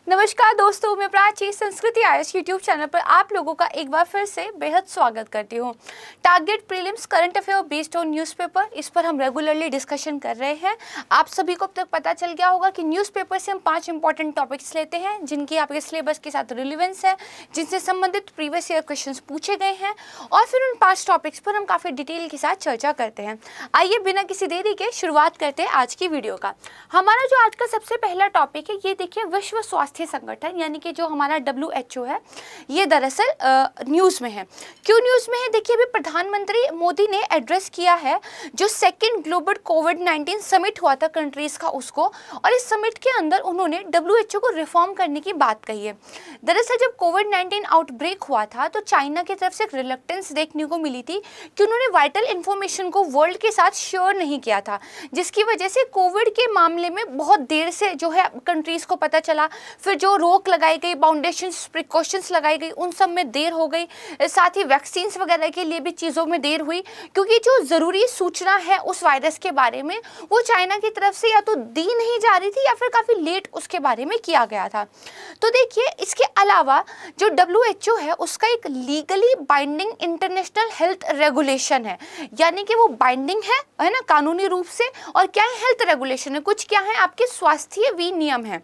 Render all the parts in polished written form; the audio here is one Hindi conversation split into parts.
नमस्कार दोस्तों, मैं प्राची संस्कृति आयस यूट्यूब चैनल पर आप लोगों का एक बार फिर से बेहद स्वागत करती हूँ। Target prelims current affair based on newspaper, इस पर हम रेगुलरली डिस्कशन कर रहे हैं। आप सभी को अब तक पता चल गया होगा कि न्यूज़पेपर से हम 5 इंपॉर्टेंट टॉपिक्स लेते हैं जिनकी आपके सिलेबस के साथ रिलेवेंस है, जिनसे संबंधित प्रीवियस ईयर क्वेश्चन पूछे गए हैं और फिर उन 5 टॉपिक्स पर हम काफ़ी डिटेल के साथ चर्चा करते हैं। आइए बिना किसी देरी के शुरुआत करते हैं आज की वीडियो का। हमारा जो आज का सबसे पहला टॉपिक है, ये देखिए विश्व स्वास्थ्य संगठन यानी कि जो हमारा WHO है, ये दरअसल न्यूज़ में है। क्यों न्यूज़ में है? देखिए अभी प्रधानमंत्री मोदी ने एड्रेस किया है जो सेकंड ग्लोबल कोविड-19 समिट हुआ था कंट्रीज़ का, उसको, और इस समिट के अंदर उन्होंने WHO को रिफॉर्म करने की बात कही है। दरअसल जब कोविड-19 आउटब्रेक हुआ था तो चाइना की तरफ से एक रिलक्टेंस देखने को मिली थी कि उन्होंने वाइटल इन्फॉर्मेशन को वर्ल्ड के साथ शेयर नहीं किया था, जिसकी वजह से कोविड के मामले में बहुत देर से जो है कंट्रीज़ को पता चला। फिर जो रोक लगाई गई, बाउंडेशंस प्रिकॉशंस लगाई गई, उन सब में देर हो गई। साथ ही वैक्सीन्स वगैरह के लिए भी चीज़ों में देर हुई, क्योंकि जो ज़रूरी सूचना है उस वायरस के बारे में वो चाइना की तरफ से या तो दी नहीं जा रही थी या फिर काफ़ी लेट उसके बारे में किया गया था। तो देखिए इसके अलावा जो WHO है उसका एक legally binding international health regulation है, यानी कि वो बाइंडिंग है ना, कानूनी रूप से। और क्या है? हेल्थ रेगुलेशन है, कुछ क्या है आपके स्वास्थ्य विनियम है।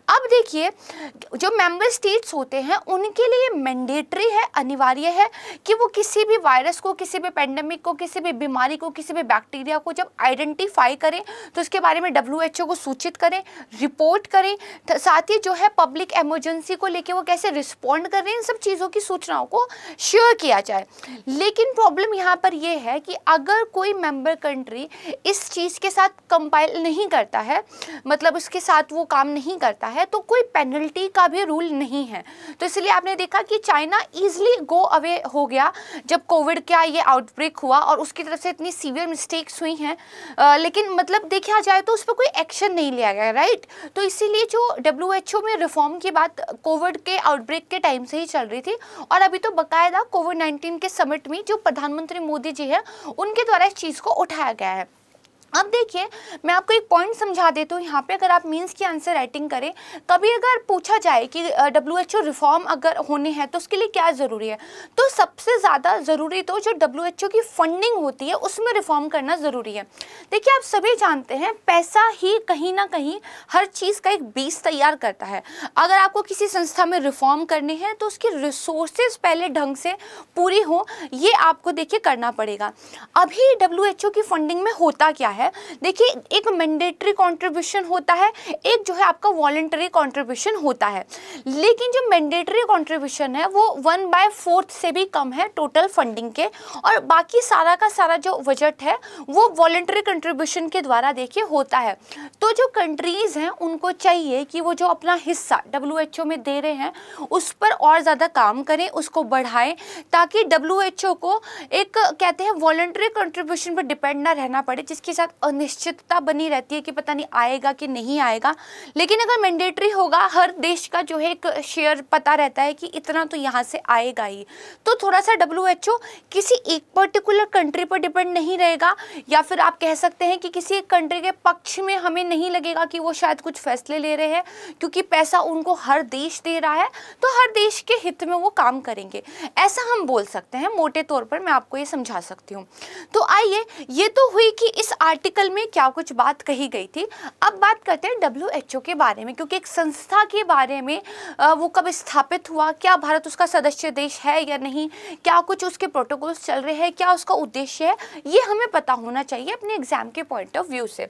अब देखिए जो मेंबर स्टेट्स होते हैं उनके लिए मैंडेटरी है, अनिवार्य है कि वो किसी भी वायरस को, किसी भी पेंडेमिक को, किसी भी बीमारी को, किसी भी बैक्टीरिया को जब आइडेंटिफाई करें तो उसके बारे में WHO को सूचित करें, रिपोर्ट करें। साथ ही जो है पब्लिक इमरजेंसी को लेके वो कैसे रिस्पॉन्ड कर रहे हैं, इन सब चीज़ों की सूचनाओं को शेयर किया जाए। लेकिन प्रॉब्लम यहाँ पर यह है कि अगर कोई मेंबर कंट्री इस चीज़ के साथ कंपाइल नहीं करता है, मतलब उसके साथ वो काम नहीं करता है, तो कोई पेनल्टी का भी रूल नहीं है। तो इसलिए आपने देखा कि चाइना ईजिली गो अवे हो गया जब कोविड का ये आउटब्रेक हुआ और उसकी तरफ से इतनी सीवियर मिस्टेक्स हुई हैं, लेकिन मतलब देखा जाए तो उस पर कोई एक्शन नहीं लिया गया, राइट। तो इसीलिए जो WHO में रिफॉर्म की बात कोविड के आउटब्रेक के टाइम से ही चल रही थी और अभी तो बाकायदा कोविड-19 के समिट में जो प्रधानमंत्री मोदी जी है उनके द्वारा इस चीज़ को उठाया गया है। अब देखिए मैं आपको एक पॉइंट समझा देता हूँ यहाँ पे। अगर आप मीन्स की आंसर राइटिंग करें, कभी अगर पूछा जाए कि WHO रिफॉर्म अगर होने हैं तो उसके लिए क्या ज़रूरी है, तो सबसे ज़्यादा ज़रूरी तो जो WHO की फंडिंग होती है उसमें रिफॉर्म करना ज़रूरी है। देखिए आप सभी जानते हैं पैसा ही कहीं ना कहीं हर चीज़ का एक बेस तैयार करता है। अगर आपको किसी संस्था में रिफॉर्म करने हैं तो उसकी रिसोर्सेज पहले ढंग से पूरी हो, ये आपको देखिए करना पड़ेगा। अभी WHO की फंडिंग में होता क्या है, देखिए एक मैंडेटरी कंट्रीब्यूशन होता है, एक जो है आपका वॉलंटरी कंट्रीब्यूशन होता है। लेकिन जो मैंडेटरी कंट्रीब्यूशन है वो 1/4 से भी कम है टोटल फंडिंग के, और बाकी सारा का सारा जो बजट है वो वॉलंटरी कंट्रीब्यूशन के द्वारा देखिए होता है। तो जो कंट्रीज़ हैं उनको चाहिए कि वो जो अपना हिस्सा WHO में दे रहे हैं उस पर और ज़्यादा काम करें, उसको बढ़ाएं, ताकि WHO को एक कहते हैं वॉलंटरी कंट्रीब्यूशन पर डिपेंड ना रहना पड़े, जिसके साथ अनिश्चितता बनी रहती है कि पता नहीं आएगा कि नहीं आएगा। लेकिन अगर मैंडेटरी होगा, हर देश का जो है एक शेयर पता रहता है कि इतना तो यहाँ से आएगा ही, तो थोड़ा सा WHO किसी एक पर्टिकुलर कंट्री पर डिपेंड नहीं रहेगा, या फिर आप कह सकते हैं कि किसी एक कंट्री के पक्ष में हमें नहीं लगेगा कि वो शायद कुछ फैसले ले रहे हैं, क्योंकि पैसा उनको हर देश दे रहा है तो हर देश के हित में वो काम करेंगे, ऐसा हम बोल सकते हैं। मोटे तौर पर मैं आपको ये समझा सकती हूँ। तो आइए, ये तो हुई कि इस आर्टिकल में क्या कुछ बात कही गई थी। अब बात करते हैं WHO के बारे में, क्योंकि एक संस्था के बारे में वो कब स्थापित हुआ, क्या भारत उसका सदस्य देश है या नहीं, क्या कुछ उसके प्रोटोकॉल्स चल रहे हैं, क्या उसका उद्देश्य है, ये हमें पता होना चाहिए अपने एग्जाम के पॉइंट ऑफ व्यू से।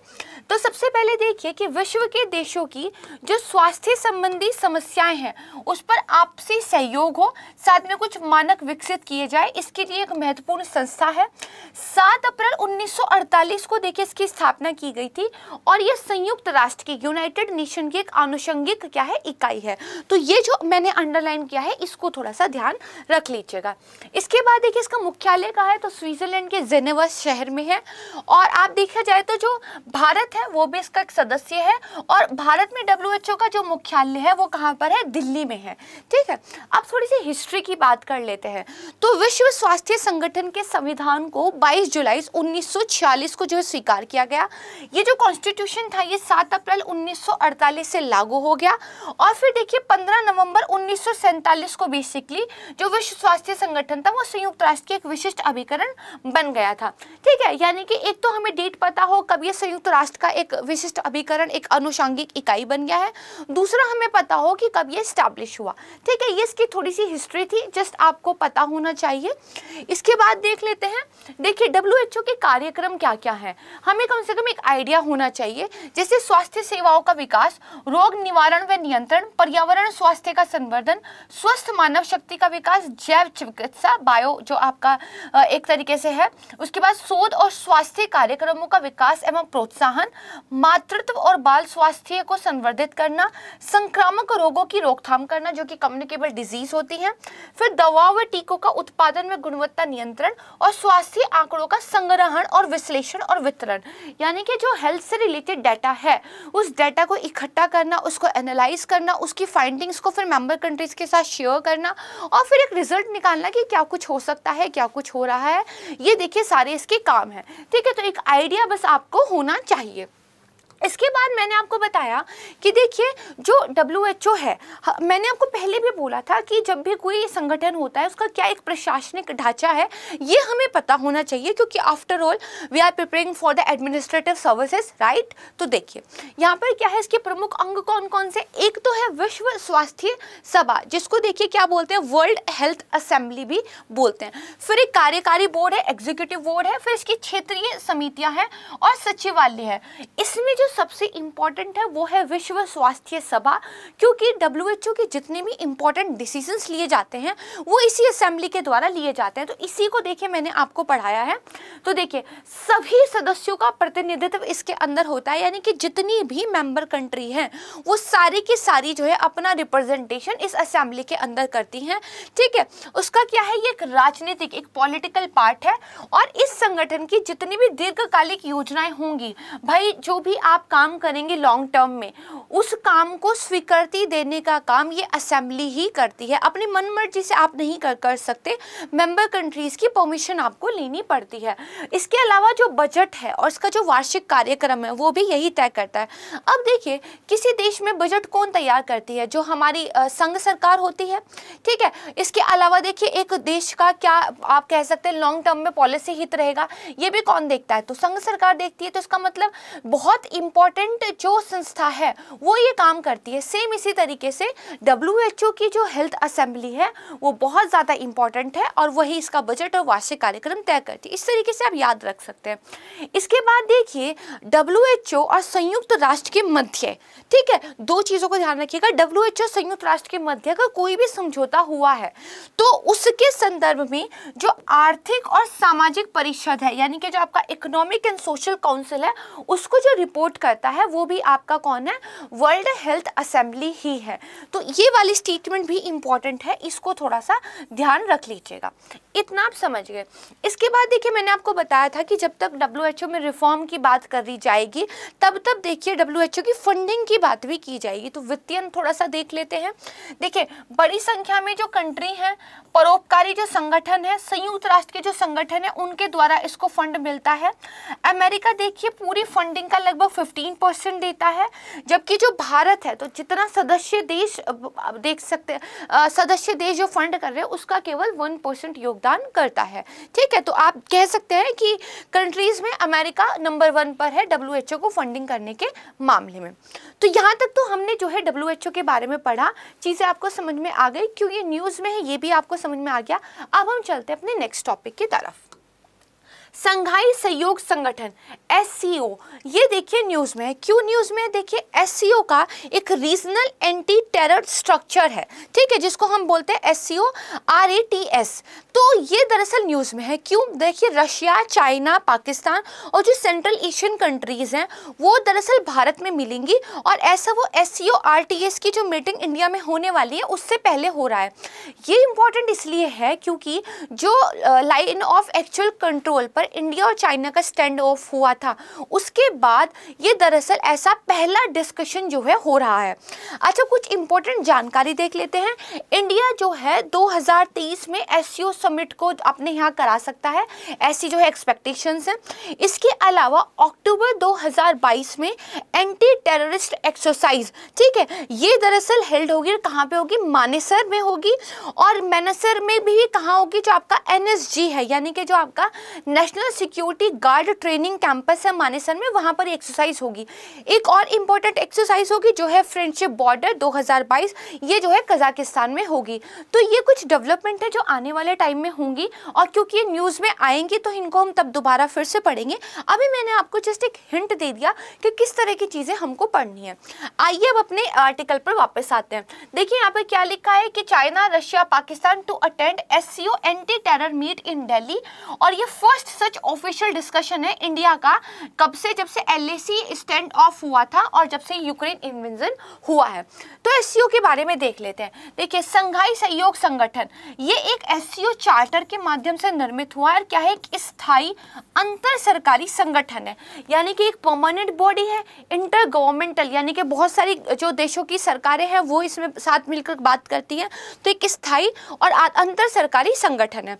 तो सबसे पहले देखिए कि विश्व के देशों की जो स्वास्थ्य संबंधी समस्याएं हैं उस पर आपसी सहयोग हो, साथ में कुछ मानक विकसित किए जाए, इसके लिए एक महत्वपूर्ण संस्था है। 7 अप्रैल 1948 को देखिए इसकी स्थापना की गई थी और यह संयुक्त राष्ट्र की यूनाइटेड नेशन की एक आनुषंगिक क्या है इकाई है। तो ये जो मैंने अंडरलाइन किया है इसको थोड़ा सा ध्यान रख लीजिएगा। इसके बाद देखिए इसका मुख्यालय कहाँ है, तो स्विट्जरलैंड के जेनेवा शहर में है। और आप देखा जाए तो जो भारत है वो भी इसका एक सदस्य है, और भारत में WHO का जो मुख्यालय है वो कहाँ पर है, दिल्ली में है। ठीक है, अब थोड़ी सी हिस्ट्री की बात कर लेते हैं। तो विश्व स्वास्थ्य संगठन के संविधान को 22 जुलाई 1946 को जो स्वीकार किया गया। ये जो कॉन्स्टिट्यूशन था ये 7 अप्रैल 1948 से लागू हो गया। और फिर देखिए 15 नवंबर 1947 को बेसिकली जो विश्व स्वास्थ्य संगठन था वो संयुक्त राष्ट्र की एक विशिष्ट अभिकरण बन गया था। ठीक है, यानी कि एक तो हमें डेट पता हो कब ये संयुक्त राष्ट्र का एक विशिष्ट अभिकरण एक अनुषंगिक इकाई बन गया है, दूसरा हमें पता हो कि कब ये स्टैब्लिश हुआ। ठीक है, ये इसकी थोड़ी सी हिस्ट्री थी, जस्ट आपको पता होना चाहिए। इसके बाद देख लेते हैं, देखिए WHO के कार्यक्रम क्या क्या है, हमें कम से कम एक आइडिया होना चाहिए। जैसे स्वास्थ्य सेवाओं का विकास, रोग निवारण व नियंत्रण, पर्यावरण स्वास्थ्य का संवर्धन, स्वस्थ मानव शक्ति का विकास, जैव चिकित्सा बायो जो आपका एक तरीके से है, उसके बाद शोध और स्वास्थ्य कार्यक्रमों का विकास एवं प्रोत्साहन, मातृत्व और बाल स्वास्थ्य को संवर्धित करना, संक्रामक रोगों की रोकथाम करना जो कि कम्युनिकेबल डिजीज होती हैं, फिर दवाओं व टीकों का उत्पादन में गुणवत्ता नियंत्रण और स्वास्थ्य आंकड़ों का संग्रहण और विश्लेषण और वितरण, यानी कि जो हेल्थ से रिलेटेड डाटा है उस डाटा को इकट्ठा करना, उसको एनालाइज करना, उसकी फाइंडिंग्स को फिर मेंबर कंट्रीज के साथ शेयर करना और फिर एक रिजल्ट निकालना कि क्या कुछ हो सकता है, क्या कुछ हो रहा है। ये देखिए सारे इसके काम है। ठीक है, तो एक आइडिया बस आपको होना चाहिए। इसके बाद मैंने आपको बताया कि देखिए जो WHO है, मैंने आपको पहले भी बोला था कि जब भी कोई संगठन होता है उसका क्या एक प्रशासनिक ढांचा है ये हमें पता होना चाहिए, क्योंकि after all we are preparing for the administrative services, right. तो देखिए यहाँ पर क्या है, इसके प्रमुख अंग कौन कौन से, एक तो है विश्व स्वास्थ्य सभा जिसको देखिए क्या बोलते हैं, वर्ल्ड हेल्थ असेंबली भी बोलते हैं। फिर एक कार्यकारी बोर्ड है, एग्जीक्यूटिव बोर्ड है, फिर इसकी क्षेत्रीय समितियां हैं और सचिवालय है। इसमें जो सबसे इंपॉर्टेंट है वो है विश्व स्वास्थ्य सभा, क्योंकि WHO के जितने भी इंपॉर्टेंट डिसीजंस लिए जाते हैं वो इसी असेंबली के द्वारा लिए जाते हैं। तो इसी को देखिए मैंने आपको पढ़ाया है। तो देखिए सभी सदस्यों का प्रतिनिधित्व इसके अंदर होता है, यानी कि जितनी भी मेंबर कंट्री हैं वो सारी की सारी जो है अपना रिप्रेजेंटेशन इस असेंबली के अंदर करती हैं। ठीक है, उसका क्या है, ये एक राजनीतिक एक पॉलिटिकल पार्ट है और इस संगठन की जितनी भी दीर्घकालिक योजनाएं होंगी, भाई जो भी आप काम करेंगे लॉन्ग टर्म में उस काम को स्वीकृति देने का काम ये असेंबली ही करती है। अपनी मनमर्जी से आप नहीं कर सकते, मेंबर कंट्रीज की परमिशन आपको लेनी पड़ती है। इसके अलावा जो बजट है और इसका जो वार्षिक कार्यक्रम है वो भी यही तय करता है। अब देखिए किसी देश में बजट कौन तैयार करती है, जो हमारी संघ सरकार होती है। ठीक है, इसके अलावा देखिए एक देश का क्या आप कह सकते हैं लॉन्ग टर्म में पॉलिसी हित रहेगा, ये भी कौन देखता है, तो संघ सरकार देखती है। तो इसका मतलब बहुत इंपॉर्टेंट जो संस्था है वो ये काम करती है। सेम इसी तरीके से WHO की जो हेल्थ असेंबली है वो बहुत ज़्यादा इंपॉर्टेंट है और वही इसका बजट और वार्षिक कार्यक्रम तय करती है। इस तरीके से आप याद रख सकते हैं। इसके बाद देखिए WHO और संयुक्त राष्ट्र के मध्य, ठीक है, दो चीज़ों को ध्यान रखिएगा, WHO संयुक्त राष्ट्र के मध्य का कोई भी समझौता हुआ है तो उसके संदर्भ में जो आर्थिक और सामाजिक परिषद है, यानी कि जो आपका इकोनॉमिक एंड सोशल काउंसिल है, उसको जो रिपोर्ट करता है वो भी आपका कौन है, वर्ल्ड हेल्थ असेंबली ही है। तो ये वाली स्टेटमेंट भी इंपॉर्टेंट है, इसको थोड़ा सा ध्यान रख लीजिएगा। इतना आप समझ गए। इसके बाद देखिए मैंने आपको बताया था कि जब तक WHO में रिफॉर्म की बात करी जाएगी तब तब देखिए WHO की फंडिंग की बात भी की जाएगी। तो वित्तीय थोड़ा सा देख लेते हैं। देखिए बड़ी संख्या में जो कंट्री हैं, परोपकारी जो संगठन है, संयुक्त राष्ट्र के जो संगठन है उनके द्वारा इसको फंड मिलता है। अमेरिका देखिए पूरी फंडिंग का लगभग 15% देता है, जबकि जो भारत है तो जितना सदस्य देश देख सकते हैं, सदस्य देश जो फंड कर रहे हैं उसका केवल 1% योगदान करता है। ठीक है, तो आप कह सकते हैं कि कंट्रीज में अमेरिका नंबर 1 पर है WHO को फंडिंग करने के मामले में। तो यहाँ तक तो हमने जो है WHO के बारे में पढ़ा, चीज़ें आपको समझ में आ गई, क्यों ये न्यूज़ में है ये भी आपको समझ में आ गया। अब हम चलते हैं अपने नेक्स्ट टॉपिक की तरफ। संघाई सहयोग संगठन SCO, ये देखिए न्यूज़ में है। क्यों न्यूज़ में है, देखिए SCO का एक रीजनल एंटी टेरर स्ट्रक्चर है, ठीक है, जिसको हम बोलते हैं SCO RATS। तो ये दरअसल न्यूज़ में है। क्यों, देखिए रशिया, चाइना, पाकिस्तान और जो सेंट्रल एशियन कंट्रीज़ हैं वो दरअसल भारत में मिलेंगी और ऐसा वो SCO RTS की जो मीटिंग इंडिया में होने वाली है उससे पहले हो रहा है। ये इंपॉर्टेंट इसलिए है क्योंकि जो लाइन ऑफ एक्चुअल कंट्रोल पर इंडिया और चाइना का स्टैंड ऑफ हुआ था, उसके बाद ये दरअसल ऐसा पहला डिस्कशन जो है हो रहा है। अच्छा, कुछ इंपॉर्टेंट जानकारी देख लेते हैं। इंडिया जो है 2023 में एससीओ समिट को अपने यहाँ करा सकता है, ऐसी जो है एक्सपेक्टेशंस हैं। इसके अलावा अक्टूबर 2022 में एंटी टेररिस्ट एक्सरसाइज, ठीक है, ये दरअसल हेल्ड होगी, कहाँ पे होगी, मानेसर में होगी। और मानेसर में भी कहाँ होगी, जो आपका एनएसजी है, यानी कि जो आपका national security guard training campus है मानेसर में, वहाँ पर एक्सरसाइज होगी। एक और इम्पोर्टेंट एक्सरसाइज होगी जो है फ्रेंडशिप बॉर्डर 2022, ये जो है कजाकिस्तान में होगी। तो ये कुछ डेवलपमेंट है जो आने वाले टाइम में होंगी, और क्योंकि ये न्यूज़ में आएंगी तो इनको हम तब दोबारा फिर से पढ़ेंगे। अभी मैंने आपको जस्ट एक हिंट दे दिया कि किस तरह की चीज़ें हमको पढ़नी है। आइए अब अपने आर्टिकल पर वापस आते हैं। देखिए यहाँ पर क्या लिखा है कि China, Russia, Pakistan to attend SCO anti terror meet in Delhi. और ये फर्स्ट सच ऑफिशियल डिस्कशन है इंडिया का, कब से, जब से एलएसी स्टैंड ऑफ हुआ था और जब से यूक्रेन इन्वेजन हुआ है। तो एससीओ के बारे में देख लेते हैं। देखिए, संघाई सहयोग संगठन, ये एक एससीओ चार्टर के माध्यम से निर्मित हुआ है। क्या है, एक स्थायी अंतर सरकारी संगठन है, यानी कि एक परमानेंट बॉडी है, इंटर गवर्नमेंटल, यानी कि बहुत सारी जो देशों की सरकारें हैं वो इसमें साथ मिलकर बात करती हैं। तो एक स्थायी और अंतर सरकारी संगठन है।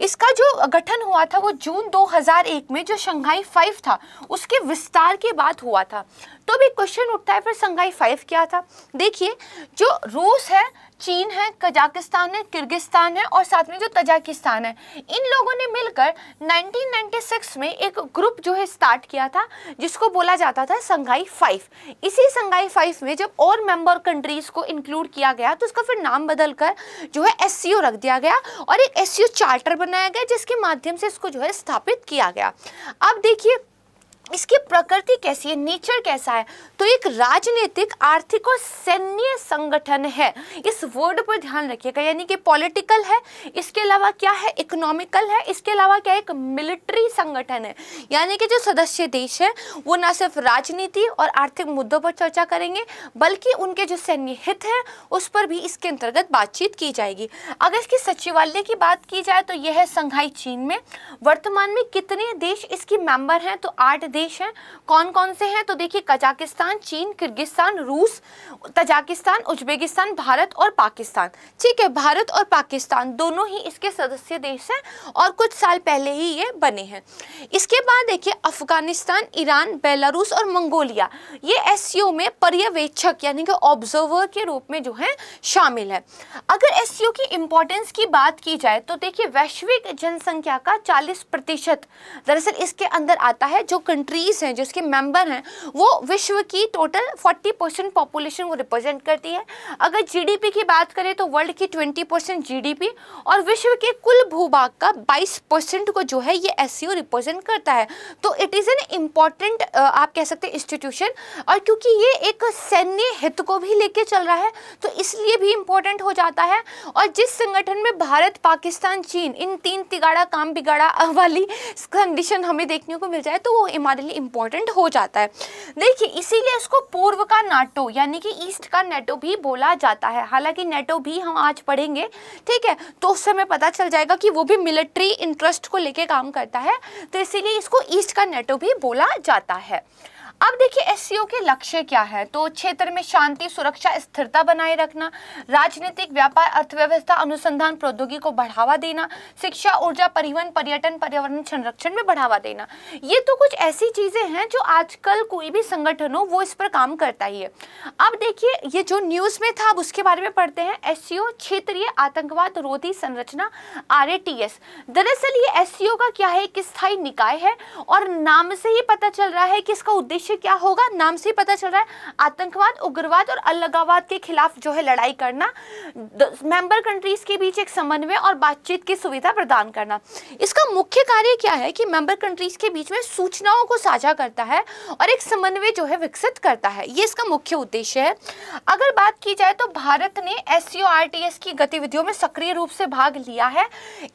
इसका जो गठन हुआ था वो जून 2001 में, जो शंघाई 5 था उसके विस्तार के बाद हुआ था। तो भी क्वेश्चन उठता है, फिर शंघाई 5 क्या था। देखिए, जो रूस है, चीन है, कजाकिस्तान है, किर्गिस्तान है और साथ में जो तजाकिस्तान है, इन लोगों ने मिलकर 1996 में एक ग्रुप जो है स्टार्ट किया था, जिसको बोला जाता था शंघाई 5। इसी शंघाई 5 में जब और मेंबर कंट्रीज को इंक्लूड किया गया तो उसका फिर नाम बदलकर जो है एससीओ रख दिया गया और एक एससीओ चार्टर बनाया गया, जिसके माध्यम से इसको जो है स्थापित किया गया। अब देखिए इसकी प्रकृति कैसी है, नेचर कैसा है। तो एक राजनीतिक, आर्थिक और सैन्य संगठन है। इस वर्ड पर ध्यान रखिएगा, यानी कि पॉलिटिकल है, इसके अलावा क्या है, इकोनॉमिकल है, इसके अलावा क्या है, एक मिलिट्री संगठन है। यानी कि जो सदस्य देश है वो ना सिर्फ राजनीति और आर्थिक मुद्दों पर चर्चा करेंगे, बल्कि उनके जो सैन्य हित है उस पर भी इसके अंतर्गत बातचीत की जाएगी। अगर इसकी सचिवालय की बात की जाए तो यह है शंघाई चीन में। वर्तमान में कितने देश इसकी मेंबर हैं, तो 8 देश हैं। कौन कौन से हैं, तो देखिए कजाकिस्तान, चीन, किर्गिस्तान, रूस, तजाकिस्तान, उज्बेकिस्तान, भारत और पाकिस्तान। ठीक है, भारत और पाकिस्तान दोनों ही इसके सदस्य देश हैं और कुछ साल पहले ही ये बने हैं। इसके बाद देखिए अफगानिस्तान, ईरान, बेलारूस और मंगोलिया, ये एससीओ में पर्यवेक्षक यानी कि ऑब्जर्वर के रूप में जो है शामिल है। अगर एससीओ की इंपॉर्टेंस की बात की जाए तो देखिए वैश्विक जनसंख्या का 40% दरअसल इसके अंदर आता है। जो कंट्रीज हैं, जो इसके मेंबर हैं, वो विश्व की टोटल 40% पॉपुलेशन को रिप्रेजेंट करती है। अगर जीडीपी की बात करें तो वर्ल्ड की 20% जीडीपी और विश्व के कुल भूभाग का 22% को जो है ये एससीओ रिप्रेजेंट करता है। तो इट इज़ एन इम्पॉर्टेंट आप कह सकते हैं इंस्टीट्यूशन, और क्योंकि ये एक सैन्य हित को भी लेके चल रहा है तो इसलिए भी इम्पोर्टेंट हो जाता है। और जिस संगठन में भारत, पाकिस्तान, चीन, इन 3 तिगाड़ा काम बिगाड़ा वाली कंडीशन हमें देखने को मिल जाए तो वो हमारे लिए इम्पोर्टेंट हो जाता है। देखिए इसीलिए इसको पूर्व का नाटो यानी कि ईस्ट का नेटो भी बोला जाता है। हालांकि नेटो भी हम आज पढ़ेंगे, ठीक है, तो उस समय पता चल जाएगा कि वो भी मिलिट्री इंटरेस्ट को लेके काम करता है, तो इसीलिए इसको ईस्ट का नेटो भी बोला जाता है। अब देखिए एससीओ के लक्ष्य क्या है, तो क्षेत्र में शांति, सुरक्षा, स्थिरता बनाए रखना, राजनीतिक, व्यापार, अर्थव्यवस्था, अनुसंधान, प्रौद्योगिकी को बढ़ावा देना, शिक्षा, ऊर्जा, परिवहन, पर्यटन, पर्यावरण संरक्षण में बढ़ावा देना। ये तो कुछ ऐसी चीजें हैं जो आजकल कोई भी संगठन हो वो इस पर काम करता ही है। अब देखिए ये जो न्यूज में था अब उसके बारे में पढ़ते हैं। एससीओ क्षेत्रीय आतंकवाद रोधी संरचना RATS। दरअसल ये एससीओ का क्या है, एक स्थायी निकाय है और नाम से ही पता चल रहा है कि इसका उद्देश्य क्या होगा। नाम से ही पता चल रहा है आतंकवाद, उग्रवाद और अलगाववाद के खिलाफ जो है लड़ाई करना, मेंबर कंट्रीज के बीच एक समन्वय और बातचीत की सुविधा प्रदान करना। इसका मुख्य कार्य क्या है कि मेंबर कंट्रीज के बीच में सूचनाओं को साझा करता है और एक समन्वय जो है विकसित करता है, ये इसका मुख्य उद्देश्य है। अगर बात की जाए तो भारत ने एससीओ RATS की गतिविधियों में सक्रिय रूप से भाग लिया है।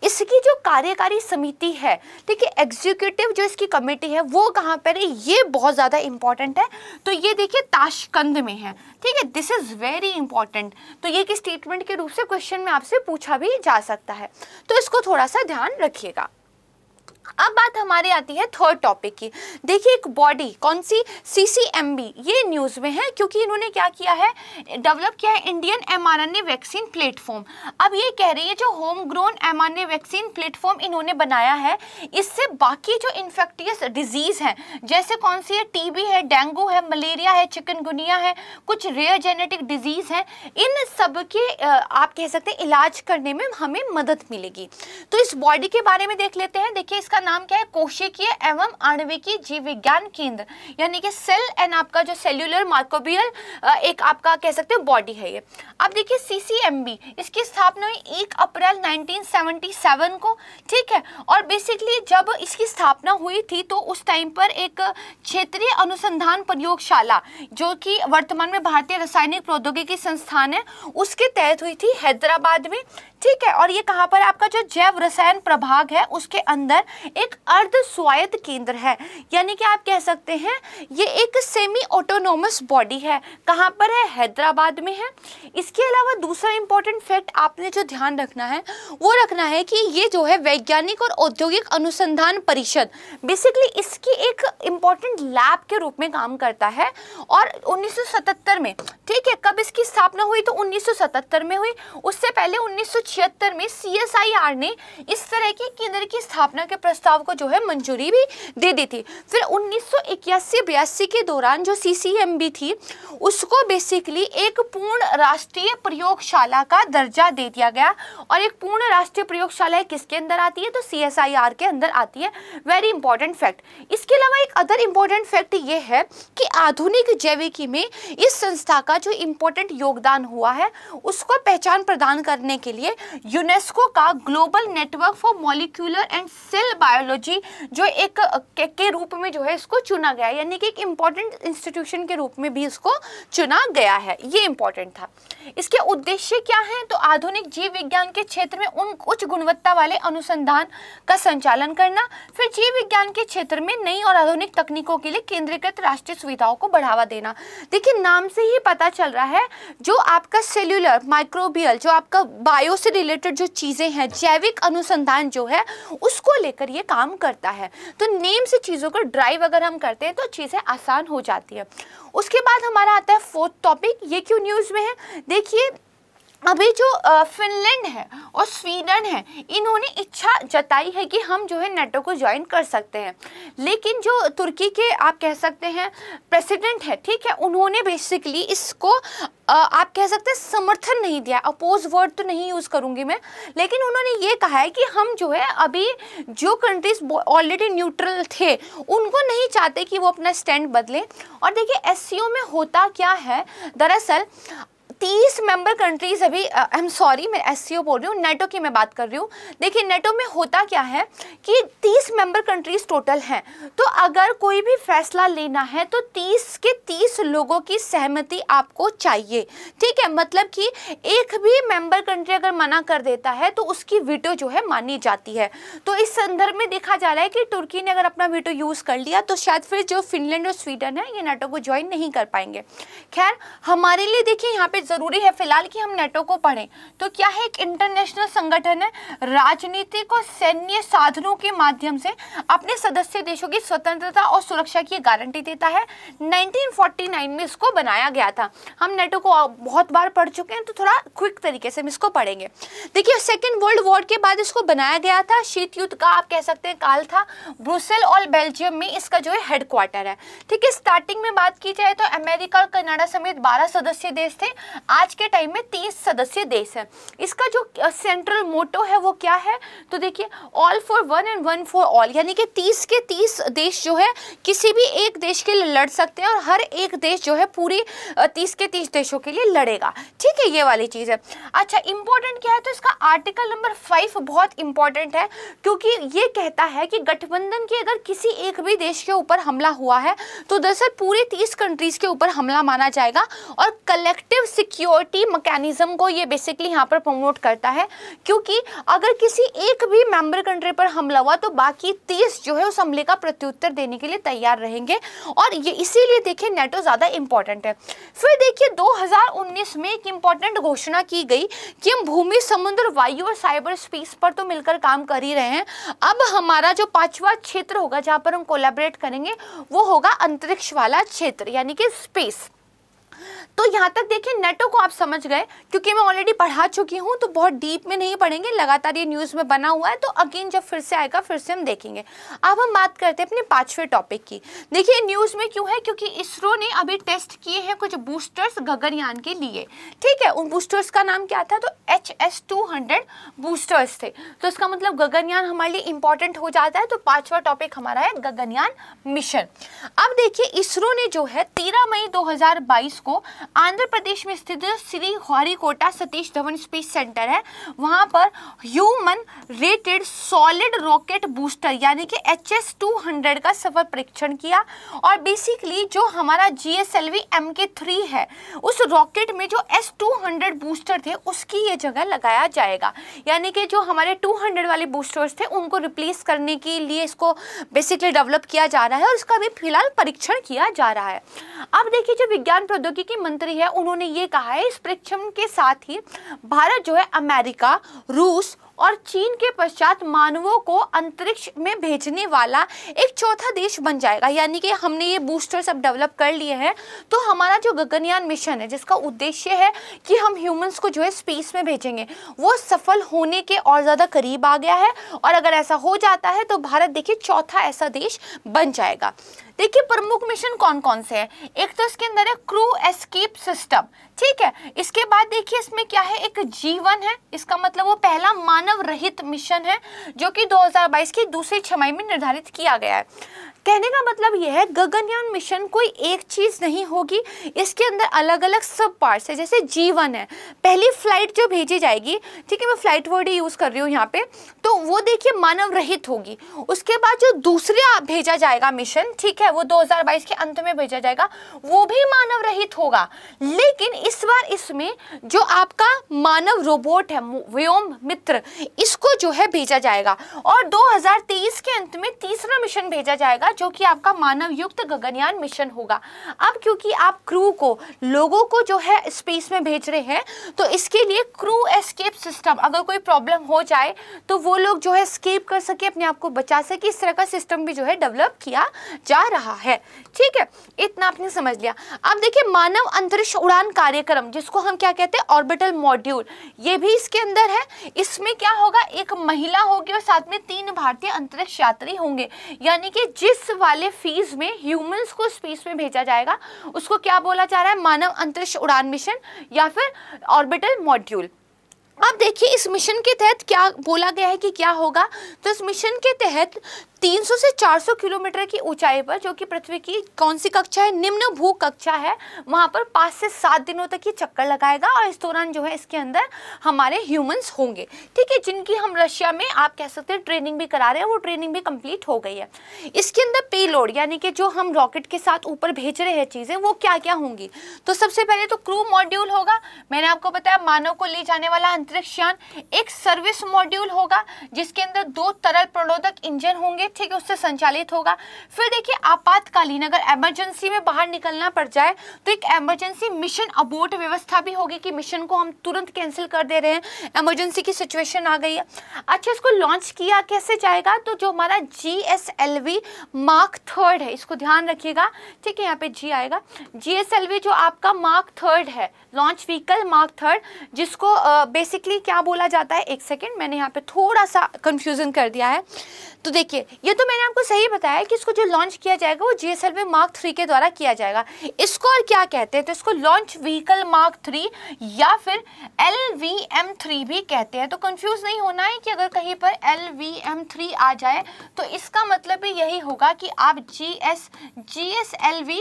इसकी जो कार्यकारी समिति है, ठीक है, एग्जीक्यूटिव जो इसकी कमेटी है वो कहाँ पर है, ये बहुत ज्यादा इंपॉर्टेंट है। तो ये देखिए ताशकंद में है, ठीक है, दिस इज वेरी इंपॉर्टेंट। तो ये कि स्टेटमेंट के रूप से क्वेश्चन में आपसे पूछा भी जा सकता है, तो इसको थोड़ा सा ध्यान रखिएगा। अब बात हमारी आती है थर्ड टॉपिक की। देखिए एक बॉडी कौन सी, CCMB, ये न्यूज़ में है क्योंकि इन्होंने क्या किया है, डेवलप किया है इंडियन mRNA वैक्सीन प्लेटफॉर्म। अब ये कह रही है जो home grown mRNA vaccine platform इन्होंने बनाया है, इससे बाकी जो इन्फेक्टियस डिजीज हैं जैसे कौन सी है, TB है, डेंगू है, मलेरिया है, चिकनगुनिया है, कुछ रेयर जेनेटिक डिजीज हैं, इन सब के आप कह सकते हैं इलाज करने में हमें मदद मिलेगी। तो इस बॉडी के बारे में देख लेते हैं। देखिए इसका नाम क्या है, कोशिकीय एवं आणविकीय जीव विज्ञान केंद्र, यानी कि सेल एंड आपका जो सेल्यूलर माइक्रोबियल एक आपका कह सकते हैं बॉडी है ये। अब देखिए CCMB, इसकी स्थापना हुई 1 अप्रैल 1977 को, ठीक है। और बेसिकली जब इसकी स्थापना हुई थी तो उस टाइम पर एक क्षेत्रीय अनुसंधान प्रयोगशाला जो कि वर्तमान में भारतीय रासायनिक प्रौद्योगिकी संस्थान है उसके तहत हुई थी हैदराबाद में, ठीक है। और ये कहाँ पर आपका जो जैव रसायन प्रभाग है उसके अंदर एक अर्ध स्वायत्त केंद्र है, यानी कि आप कह सकते हैं ये एक सेमी ऑटोनोमस बॉडी है। कहाँ पर है, हैदराबाद में है। इसके अलावा दूसरा इंपॉर्टेंट फैक्ट आपने जो ध्यान रखना है वो रखना है कि ये जो है वैज्ञानिक और औद्योगिक अनुसंधान परिषद बेसिकली इसकी एक इम्पॉर्टेंट लैब के रूप में काम करता है। और 1977 में, ठीक है, कब इसकी स्थापना हुई, तो 1977 में हुई। उससे पहले 1976 में CSIR ने इस तरह के केंद्र की स्थापना के प्रस्ताव को जो है मंजूरी भी दे दी थी। फिर 1981-82 के दौरान जो CCMB थी उसको बेसिकली एक पूर्ण राष्ट्रीय प्रयोगशाला का दर्जा दे दिया गया। और एक पूर्ण राष्ट्रीय प्रयोगशाला किसके अंदर आती है, तो CSIR के अंदर आती है। Very important fact. इसके अलावा एक अदर इंपॉर्टेंट फैक्ट ये है कि आधुनिक जैविकी में इस संस्था का जो इंपॉर्टेंट योगदान हुआ है उसको पहचान प्रदान करने के लिए यूनेस्को का global network for molecular and cell biology जो एक के रूप में जो है इसको चुना गया, यानी कि एक इम्पॉर्टेंट इंस्टीट्यूशन के रूप में भी इसको चुना गया है। ये इंपॉर्टेंट था। इसके उद्देश्य क्या है, तो आधुनिक जीव विज्ञान के क्षेत्र में उन उच्च गुणवत्ता वाले अनुसंधान का संचालन करना, फिर जीव विज्ञान के क्षेत्र में नई और आधुनिक तकनीकों के लिए केंद्रीकृत राष्ट्रीय सुविधाओं को बढ़ावा देना। देखिए नाम से ही पता चल रहा है जो आपका सेल्यूलर माइक्रोबियल जो आपका बायो से रिलेटेड जो चीजें हैं, जैविक अनुसंधान जो है उसको लेकर ये काम करता है। तो नेम से चीजों को ड्राइव अगर हम करते हैं तो चीजें आसान हो जाती है। उसके बाद हमारा आता है फोर्थ टॉपिक। ये क्यों न्यूज में है, देखिए अभी जो फिनलैंड है और स्वीडन है इन्होंने इच्छा जताई है कि हम जो है नेटो को ज्वाइन कर सकते हैं, लेकिन जो तुर्की के आप कह सकते हैं प्रेसिडेंट है, ठीक है, उन्होंने बेसिकली इसको आप कह सकते हैं समर्थन नहीं दिया। अपोज वर्ड तो नहीं यूज़ करूंगी मैं, लेकिन उन्होंने ये कहा है कि हम जो है अभी जो कंट्रीज ऑलरेडी न्यूट्रल थे उनको नहीं चाहते कि वो अपना स्टैंड बदलें। और देखिए SCO में होता क्या है, दरअसल 30 मेंबर कंट्रीज अभी आई एम सॉरी मैं SCO बोल रही हूँ, नेटो की मैं बात कर रही हूँ। देखिए नेटो में होता क्या है कि 30 मेंबर कंट्रीज टोटल हैं, तो अगर कोई भी फैसला लेना है तो 30 के 30 लोगों की सहमति आपको चाहिए, ठीक है। मतलब कि एक भी मेंबर कंट्री अगर मना कर देता है तो उसकी वीटो जो है मानी जाती है। तो इस संदर्भ में देखा जा रहा है कि तुर्की ने अगर अपना वीटो यूज़ कर लिया तो शायद फिर जो फिनलैंड और स्वीडन है ये नेटो को ज्वाइन नहीं कर पाएंगे। खैर हमारे लिए देखिए यहाँ पे जरूरी है फिलहाल कि हम नेटो को पढ़ें। तो क्या है, एक इंटरनेशनल संगठन है, राजनीतिक और सैन्य साधनों के माध्यम से अपने सदस्य देशों की स्वतंत्रता और सुरक्षा की गारंटी देता है। 1949 में इसको बनाया गया था। हम नेटो को बहुत बार पढ़ चुके हैं तो थोड़ा क्विक तरीके से हम इसको पढ़ेंगे। देखिए सेकेंड वर्ल्ड वॉर के बाद इसको बनाया गया था, शीत युद्ध का आप कह सकते हैं काल था। ब्रुसेल और बेल्जियम में इसका जो है हेडक्वार्टर है, ठीक है। स्टार्टिंग में बात की जाए तो अमेरिका और कनाडा समेत 12 सदस्य देश थे, आज के टाइम में 30 सदस्य देश है। इसका जो सेंट्रल मोटो है वो क्या है, तो देखिए all for one and one for all, यानी कि 30 के 30 देश जो है किसी भी एक देश के लिए लड़ सकते हैं और हर एक देश जो है पूरी 30 के 30 देशों के लिए लड़ेगा, ठीक है। ये वाली चीज़ है। अच्छा इंपॉर्टेंट क्या है, तो इसका आर्टिकल नंबर 5 बहुत इंपॉर्टेंट है क्योंकि ये कहता है कि गठबंधन के अगर किसी एक भी देश के ऊपर हमला हुआ है तो दरअसल पूरे 30 कंट्रीज के ऊपर हमला माना जाएगा और कलेक्टिव सिक्योरिटी मैकेनिज्म को ये बेसिकली यहाँ पर प्रमोट करता है, क्योंकि अगर किसी एक भी मेंबर कंट्री पर हमला हुआ तो बाकी 30 जो है उस हमले का प्रत्युत्तर देने के लिए तैयार रहेंगे, और ये इसीलिए देखिए नेटो ज़्यादा इंपॉर्टेंट है। फिर देखिए 2019 में एक इम्पॉर्टेंट घोषणा की गई कि हम भूमि, समुद्र, वायु और साइबर स्पेस पर तो मिलकर काम कर ही रहे हैं, अब हमारा जो 5वां क्षेत्र होगा जहाँ पर हम कोलैबोरेट करेंगे वो होगा अंतरिक्ष वाला क्षेत्र, यानी कि स्पेस। तो यहाँ तक देखिए नेटो को आप समझ गए, क्योंकि मैं ऑलरेडी पढ़ा चुकी हूँ तो बहुत डीप में नहीं पढ़ेंगे, लगातार ये न्यूज़ में बना हुआ है, तो अगेन जब फिर से आएगा फिर से हम देखेंगे। अब हम बात करते हैं अपने 5वें टॉपिक की। देखिए न्यूज़ में क्यों है, क्योंकि इसरो ने अभी टेस्ट किए हैं कुछ बूस्टर्स गगनयान के लिए, ठीक है। उन बूस्टर्स का नाम क्या था, तो HS-200 बूस्टर्स थे। तो इसका मतलब गगनयान हमारे लिए इंपॉर्टेंट हो जाता है। तो 5वां टॉपिक हमारा है गगनयान मिशन। अब देखिए इसरो ने जो है 13 मई 2022 को आंध्र प्रदेश में स्थित श्री हरिकोटा सतीश धवन स्पेस सेंटर है, वहां पर human rated solid rocket booster यानी कि HS-200 का सफल परीक्षण किया। और बेसिकली जो हमारा GSLV Mk3 है उस रॉकेट में जो S-200 बूस्टर थे उसकी ये जगह लगाया जाएगा, यानी कि जो हमारे 200 वाले बूस्टर्स थे उनको रिप्लेस करने के लिए इसको बेसिकली डेवलप किया जा रहा है, और इसका भी फिलहाल परीक्षण किया जा रहा है। अब देखिए जो विज्ञान प्रौद्योगिकी मंत्री है उन्होंने ये कहा है इस परीक्षण के साथ ही भारत जो है अमेरिका, रूस और चीन के पश्चात मानवों को अंतरिक्ष में भेजने वाला एक चौथा देश बन जाएगा। यानी कि हमने ये बूस्टर सब डेवलप कर लिए हैं, तो हमारा जो गगनयान मिशन है जिसका उद्देश्य है कि हम ह्यूमंस को जो है स्पेस में भेजेंगे वो सफल होने के और ज़्यादा करीब आ गया है। और अगर ऐसा हो जाता है तो भारत देखिए चौथा ऐसा देश बन जाएगा। देखिए प्रमुख मिशन कौन कौन से हैं, एक तो इसके अंदर है क्रू एस्केप सिस्टम, ठीक है। इसके बाद देखिए इसमें क्या है, एक G1 है, इसका मतलब वो पहला मानव रहित मिशन है जो कि 2022 की दूसरी छमाही में निर्धारित किया गया है। कहने का मतलब यह है गगनयान मिशन कोई एक चीज़ नहीं होगी, इसके अंदर अलग अलग सब पार्ट्स है। जैसे G1 है, पहली फ्लाइट जो भेजी जाएगी, ठीक है, मैं फ्लाइट वर्ड ही यूज़ कर रही हूँ यहाँ पे, तो वो देखिए मानव रहित होगी। उसके बाद जो दूसरा भेजा जाएगा मिशन, ठीक है, वो 2022 के अंत में भेजा जाएगा, वो भी मानव रहित होगा। लेकिन इस बार इसमें जो आपका मानव रोबोट है व्योम मित्र, इसको जो है भेजा जाएगा। और 2023 के अंत में तीसरा मिशन भेजा जाएगा जो कि आपका मानव युक्त गगनयान मिशन होगा। अब क्योंकि आप क्रू को, लोगों को जो है स्पेस में भेज रहे हैं, तो इसके लिए क्रू एस्केप सिस्टम, अगर कोई प्रॉब्लम हो जाए तो वो लोग जो है एस्केप कर सके, अपने आप को बचा सके, इस तरह का सिस्टम भी जो है डेवलप किया जा रहा है, ठीक है। इतना आपने समझ लिया। अब देखिए मानव अंतरिक्ष उड़ान कार्यक्रम, जिसको हम क्या कहते हैं ऑर्बिटल मॉड्यूल, ये भी इसके अंदर है। इसमें क्या होगा, एक महिला होगी और साथ में 3 भारतीय अंतरिक्ष यात्री होंगे, यानी कि जिस वाले फीस में ह्यूमंस को स्पेस में भेजा जाएगा उसको क्या बोला जा रहा है, मानव अंतरिक्ष उड़ान मिशन या फिर ऑर्बिटल मॉड्यूल। अब देखिए इस मिशन के तहत क्या बोला गया है कि क्या होगा, तो इस मिशन के तहत 300 से 400 किलोमीटर की ऊंचाई पर, जो कि पृथ्वी की कौन सी कक्षा है, निम्न भू कक्षा है, वहां पर 5 से 7 दिनों तक ये चक्कर लगाएगा। और इस दौरान जो है इसके अंदर हमारे ह्यूमंस होंगे, ठीक है, जिनकी हम रशिया में आप कह सकते हैं ट्रेनिंग भी करा रहे हैं, वो ट्रेनिंग भी कंप्लीट हो गई है। इसके अंदर पेलोड यानी कि जो हम रॉकेट के साथ ऊपर भेज रहे हैं चीज़ें, वो क्या क्या होंगी, तो सबसे पहले तो क्रू मॉड्यूल होगा, मैंने आपको बताया मानव को ले जाने वाला अंतरिक्ष यान। एक सर्विस मॉड्यूल होगा जिसके अंदर 2 तरल प्रणोदक इंजन होंगे, ठीक है, उससे संचालित होगा। फिर देखिए आपातकालीन अगर इमरजेंसी में बाहर निकलना पड़ जाए तो एक इमरजेंसी मिशन अबॉर्ट व्यवस्था भी होगी कि मिशन को हम तुरंत कैंसिल कर दे रहे हैं, इमरजेंसी की सिचुएशन आ गई है। अच्छा, इसको लॉन्च किया कैसे जाएगा, तो जो हमारा GSLV Mark 3 है, इसको ध्यान रखिएगा, ठीक है, यहाँ पे G आएगा। GSLV जो आपका Mark 3 है, लॉन्च व्हीकल Mark 3, जिसको बेसिकली क्या बोला जाता है, एक सेकेंड, मैंने यहाँ पे थोड़ा सा कंफ्यूजन कर दिया है। तो देखिए ये तो मैंने आपको सही बताया कि इसको जो लॉन्च किया जाएगा वो GSLV Mark 3 के द्वारा किया जाएगा। इसको और क्या कहते हैं, तो इसको लॉन्च व्हीकल Mark 3 या फिर LVM-3 भी कहते हैं। तो कंफ्यूज नहीं होना है कि अगर कहीं पर LVM-3 आ जाए तो इसका मतलब भी यही होगा कि आप GSLV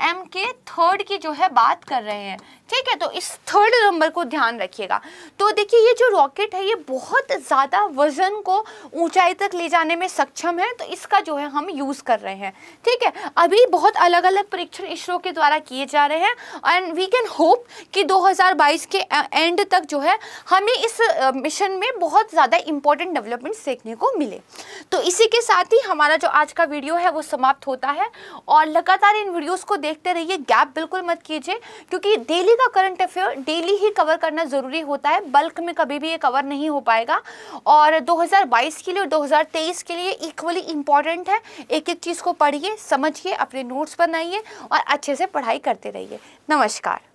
Mk3 की जो है बात कर रहे हैं, ठीक है। तो इस 3rd नंबर को ध्यान रखिएगा। तो देखिए ये जो रॉकेट है ये बहुत ज़्यादा वजन को ऊंचाई तक ले जाने में सक्षम है। है, तो इसका जो है हम यूज़ कर रहे हैं। ठीक है, अभी बहुत अलग अलग परीक्षण इसरो के द्वारा किए जा रहे हैं एंड वी कैन होप कि 2022 के एंड तक जो है हमें इस मिशन में बहुत ज़्यादा इंपॉर्टेंट डेवलपमेंट्स देखने को मिले। तो इसी के साथ ही हमारा जो आज का वीडियो है वो समाप्त होता है और लगातार इन वीडियोस को देखते रहिए, गैप बिल्कुल मत कीजिए, क्योंकि डेली का करंट अफेयर डेली ही कवर करना ज़रूरी होता है, बल्क में कभी भी ये कवर नहीं हो पाएगा। और 2022 के लिए और 2023 के लिए इक्वली इम्पॉर्टेंट है। एक एक चीज़ को पढ़िए, समझिए, अपने नोट्स बनाइए और अच्छे से पढ़ाई करते रहिए। नमस्कार।